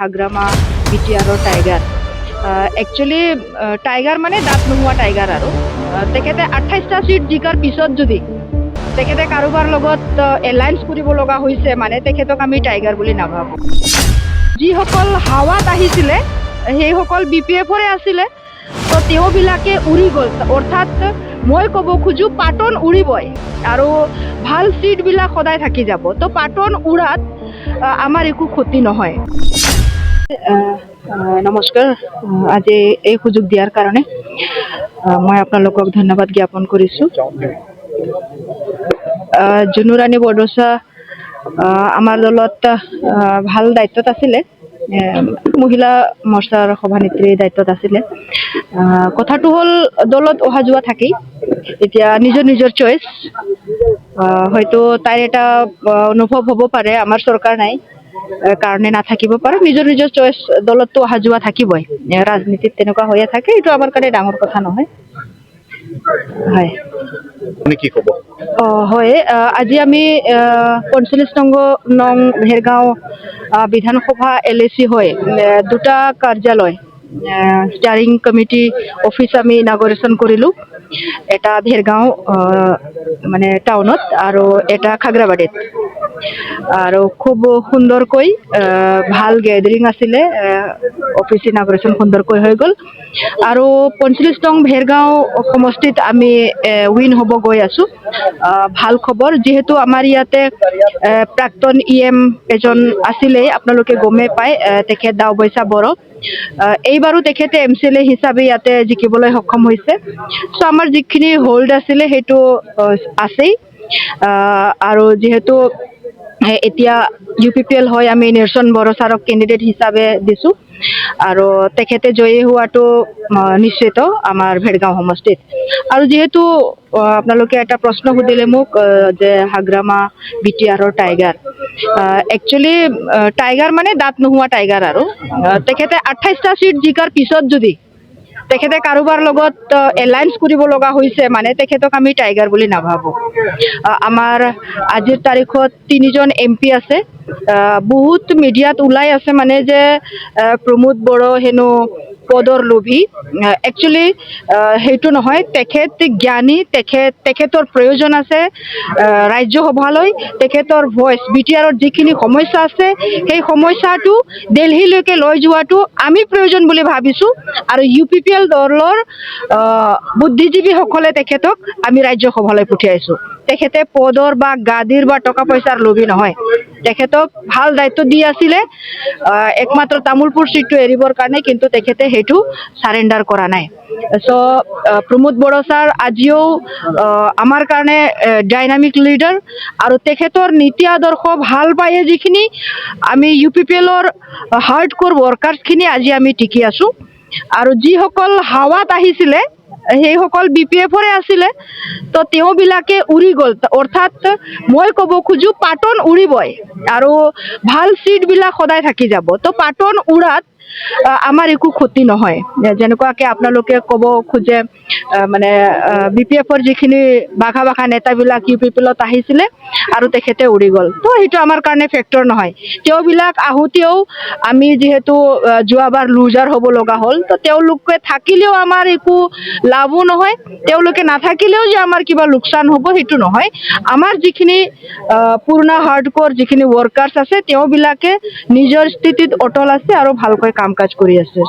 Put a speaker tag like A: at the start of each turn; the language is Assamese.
A: হাগ্ৰামা বিটিআৰৰ টাইগাৰ একচুৱেলি টাইগাৰ মানে দাঁত নোহোৱা টাইগাৰ আৰু তেখেতে 28টা সিট জিকাৰ পিছত যদি তেখেতে কাৰোবাৰ লগত এলায়েন্স কৰিব লগা হৈছে মানে তেখেতক আমি টাইগাৰ বুলি নাভাবোঁ। যিসকল হাৱাত আহিছিলে সেইসকল BPFৰে আছিলে, তো তেওঁবিলাকে উৰি গ'ল। অৰ্থাৎ মই ক'ব খোজোঁ পাতন উৰিবই আৰু ভাল চিটবিলাক সদায় থাকি যাব। তো পাতন উৰাত আমাৰ একো ক্ষতি নহয়। নমস্কাৰ, আজি এই সুযোগ দিয়াৰ কাৰণে মই আপোনালোকক ধন্যবাদ জ্ঞাপন কৰিছোঁ। জুনুৰাণী বৰদচা আমাৰ দলত ভাল দায়িত্বত আছিলে, মহিলা মৰ্চাৰ সভানেত্ৰীৰ দায়িত্বত আছিলে। কথাটো হ'ল দলত অহা যোৱা থাকেই, এতিয়া নিজৰ নিজৰ চইচ। হয়তো তাইৰ এটা অনুভৱ হ'ব পাৰে আমাৰ চৰকাৰ নাই কাৰণে নাথাকিব পাৰে, নিজৰ নিজৰ চইচ। দলততো অহা যোৱা থাকিবই, ৰাজনীতিত তেনেকুৱা হৈয়ে থাকে, এইটো আমাৰ কাৰণে ডাঙৰ কথা নহয়। হয়, হয়, আজি আমি 45 নং ভেৰগাঁও বিধানসভা LAC হয় দুটা কাৰ্যালয় ষ্টাৰিং কমিটি অফিচ আমি ইনাগৰেশ্যন কৰিলোঁ। এটা ভেৰগাঁও মানে টাউনত আৰু এটা খাগ্ৰাবাৰীত। আৰু খুব সুন্দৰকৈ ভাল গেডাৰিং আছিলে, অফিচ ইনাগৰেশ্যন সুন্দৰকৈ হৈ গ'ল। আৰু 45 নং ভেৰগাঁও সমষ্টিত আমি উইন হ'ব গৈ আছোঁ। ভাল খবৰ, যিহেতু আমাৰ ইয়াতে প্ৰাক্তন EM এজন আছিলেই, আপোনালোকে গমেই পায়, তেখেত দাওবৈচা বড়ো। এইবাৰো তেখেতে MCLA হিচাপে ইয়াতে জিকিবলৈ সক্ষম হৈছে। চ' আমাৰ যিখিনি হোল্ড আছিলে সেইটো আছেই। আৰু যিহেতু এতিয়া UPPL হয়, আমি নিৰ্চন বড়ো ছাৰক কেণ্ডিডেট হিচাপে দিছোঁ আৰু তেখেতে জয়ী হোৱাটো নিশ্চিত আমাৰ ভেৰগাঁও সমষ্টিত। আৰু যিহেতু আপোনালোকে এটা প্ৰশ্ন সুধিলে মোক যে হাগ্ৰামা BTRৰ টাইগাৰ, একচুৱেলি টাইগাৰ মানে দাঁত নোহোৱা টাইগাৰ আৰু তেখেতে 28টা সিট জিকাৰ পিছত যদি তেখেতে কাৰোবাৰ লগত এলায়েন্স কৰিব লগা হৈছে মানে তেখেতক আমি টাইগাৰ বুলি নাভাবোঁ। আমাৰ আজিৰ তাৰিখত 3জন MP আছে। বহুত মিডিয়াত ওলাই আছে মানে যে প্ৰমোদ বড়ো হেনো পদৰ লোভী। একচুৱেলি সেইটো নহয়, তেখেত জ্ঞানী, তেখেতৰ প্ৰয়োজন আছে ৰাজ্যসভালৈ। তেখেতৰ ভইচ BTRৰ যিখিনি সমস্যা আছে সেই সমস্যাটো দিল্লীলৈকে লৈ যোৱাটো আমি প্ৰয়োজন বুলি ভাবিছোঁ। আৰু UPPL দলৰ বুদ্ধিজীৱীসকলে তেখেতক আমি ৰাজ্যসভালৈ পঠিয়াইছোঁ। তেখেতে পদৰ বা গাদীৰ বা টকা পইচাৰ লোভী নহয়। তেখেতক ভাল দায়িত্ব দি আছিলে একমাত্ৰ তামোলপুৰ চিটটো এৰিবৰ কাৰণে, কিন্তু তেখেতে সেইটো চাৰেণ্ডাৰ কৰা নাই। চ' প্ৰমোদ বড়ো ছাৰ আজিও আমাৰ কাৰণে ডাইনামিক লিডাৰ, আৰু তেখেতৰ নীতি আদৰ্শ ভাল পায়ে যিখিনি আমি UPPLৰ হাৰ্ডক'ৰ ৱৰ্কাৰ্ছখিনি আজি আমি টিকি আছোঁ। আৰু যিসকল হাৱাত আহিছিলে সেইসকল BPFৰে আছিলে, তো তেওঁবিলাকে উৰি গ'ল। অৰ্থাৎ মই ক'ব খোজোঁ পাতন উৰিবই আৰু ভাল চিটবিলাক সদায় থাকি যাব। তো পাতন উৰাত আমাৰ একো ক্ষতি নহয়। যেনেকুৱাকৈ আপোনালোকে ক'ব খোজে মানে BPFৰ যিখিনি বাঘা বাঘা নেতাবিলাক UPPLত আহিছিলে আৰু তেখেতে উৰি গ'ল, তো সেইটো আমাৰ কাৰণে ফেক্টৰ নহয়। তেওঁবিলাক আহোঁতেও আমি যিহেতু যোৱাবাৰ লুজাৰ হ'ব লগা হ'ল, তো তেওঁলোকে থাকিলেও আমাৰ একো লাভো নহয়, তেওঁলোকে নাথাকিলেও যে আমাৰ কিবা লোকচান হ'ব সেইটো নহয়। আমাৰ যিখিনি পুৰণা হাৰ্ডক'ৰ যিখিনি ৱৰ্কাৰ্ছ আছে তেওঁবিলাকে নিজৰ স্থিতিত অটল আছে আৰু ভালকৈ কাম কাজ কৰি আছে।